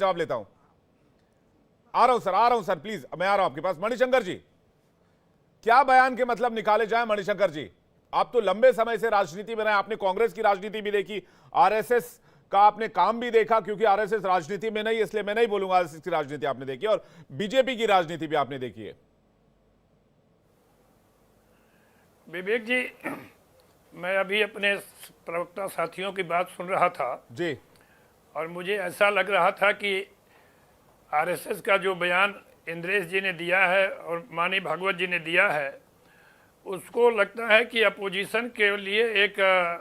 जवाब लेता हूं। आ रहा हूं सर, प्लीज मैं आ रहा हूं आपके पास। मणिशंकर जी, क्या बयान के मतलब निकाले जाए? मणिशंकर जी, आप तो लंबे समय से राजनीति में रहे, आपने कांग्रेस की राजनीति भी देखी, आरएसएस का आपने काम भी देखा, क्योंकि आरएसएस राजनीति में नहीं, इसलिए मैं नहीं बोलूंगा आरएसएस की राजनीति आपने देखी, और बीजेपी की राजनीति भी आपने देखी है। विवेक जी, मैं अभी अपने प्रवक्ता साथियों की बात सुन रहा था जी, और मुझे ऐसा लग रहा था कि आरएसएस का जो बयान इंद्रेश जी ने दिया है और माननीय भागवत जी ने दिया है, उसको लगता है कि अपोजिशन के लिए एक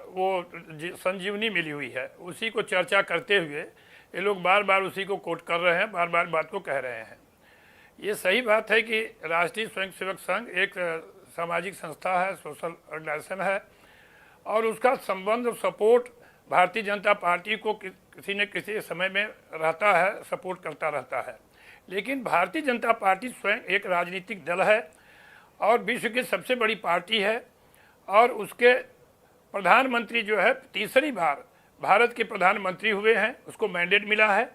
वो संजीवनी मिली हुई है। उसी को चर्चा करते हुए ये लोग बार बार उसी को कोट कर रहे हैं, बार बार बात को कह रहे हैं। ये सही बात है कि राष्ट्रीय स्वयंसेवक संघ एक सामाजिक संस्था है, सोशल ऑर्गेनाइजेशन है, और उसका संबंध और सपोर्ट भारतीय जनता पार्टी को किसी न किसी समय में रहता है, सपोर्ट करता रहता है। लेकिन भारतीय जनता पार्टी स्वयं एक राजनीतिक दल है और विश्व की सबसे बड़ी पार्टी है, और उसके प्रधानमंत्री जो है तीसरी बार भारत के प्रधानमंत्री हुए हैं, उसको मैंडेट मिला है।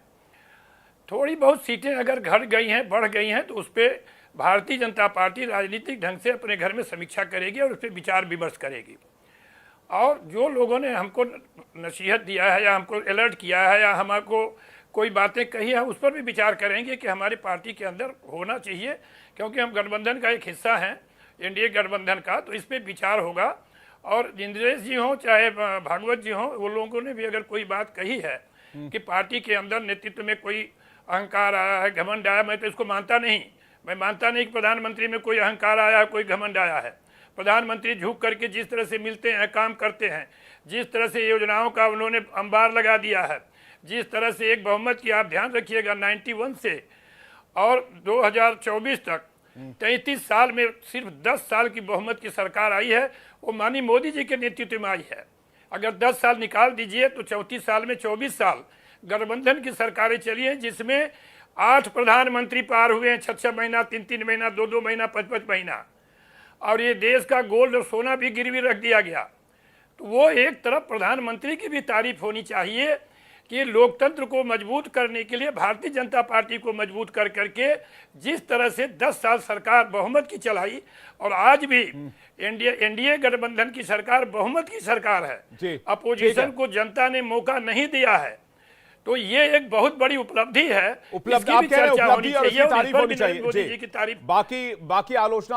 थोड़ी बहुत सीटें अगर घट गई हैं, बढ़ गई हैं, तो उस पर भारतीय जनता पार्टी राजनीतिक ढंग से अपने घर में समीक्षा करेगी और उस पर विचार विमर्श करेगी। और जो लोगों ने हमको नसीहत दिया है या हमको अलर्ट किया है या हमको कोई बातें कही है, उस पर भी विचार करेंगे कि हमारी पार्टी के अंदर होना चाहिए, क्योंकि हम गठबंधन का एक हिस्सा हैं, एनडीए गठबंधन का, तो इस पर विचार होगा। और इंद्रेश जी हों चाहे भागवत जी हों, वो लोगों ने भी अगर कोई बात कही है कि पार्टी के अंदर नेतृत्व में कोई अहंकार आया है, घमंड आया, मैं तो इसको मानता नहीं। मैं मानता नहीं कि प्रधानमंत्री में कोई अहंकार आया है, कोई घमंड आया है। प्रधानमंत्री झुक करके जिस तरह से मिलते हैं, काम करते हैं, जिस तरह से योजनाओं का उन्होंने अंबार लगा दिया है, जिस तरह से एक बहुमत की, आप ध्यान रखिएगा 91 से और 2024 तक 33 साल में सिर्फ 10 साल की बहुमत की सरकार आई है, वो माननीय मोदी जी के नेतृत्व में आई है। अगर 10 साल निकाल दीजिए तो 34 साल में 24 साल गठबंधन की सरकारें चली हैं, जिसमें 8 प्रधानमंत्री पार हुए हैं, 6 महीना, 3 महीना, 2 महीना, 5 महीना, और ये देश का गोल्ड और सोना भी गिरवी रख दिया गया। तो वो एक तरफ प्रधानमंत्री की भी तारीफ होनी चाहिए कि लोकतंत्र को मजबूत करने के लिए भारतीय जनता पार्टी को मजबूत कर करके जिस तरह से 10 साल सरकार बहुमत की चलाई, और आज भी एनडीए गठबंधन की सरकार बहुमत की सरकार है, अपोजिशन को जनता ने मौका नहीं दिया है। तो ये एक बहुत बड़ी उपलब्धि है, उपलब्धि आप कह रहे हैं, उपलब्धि और उसकी तारीफ होनी चाहिए। मोदी जी की तारीफ। बाकी आलोचना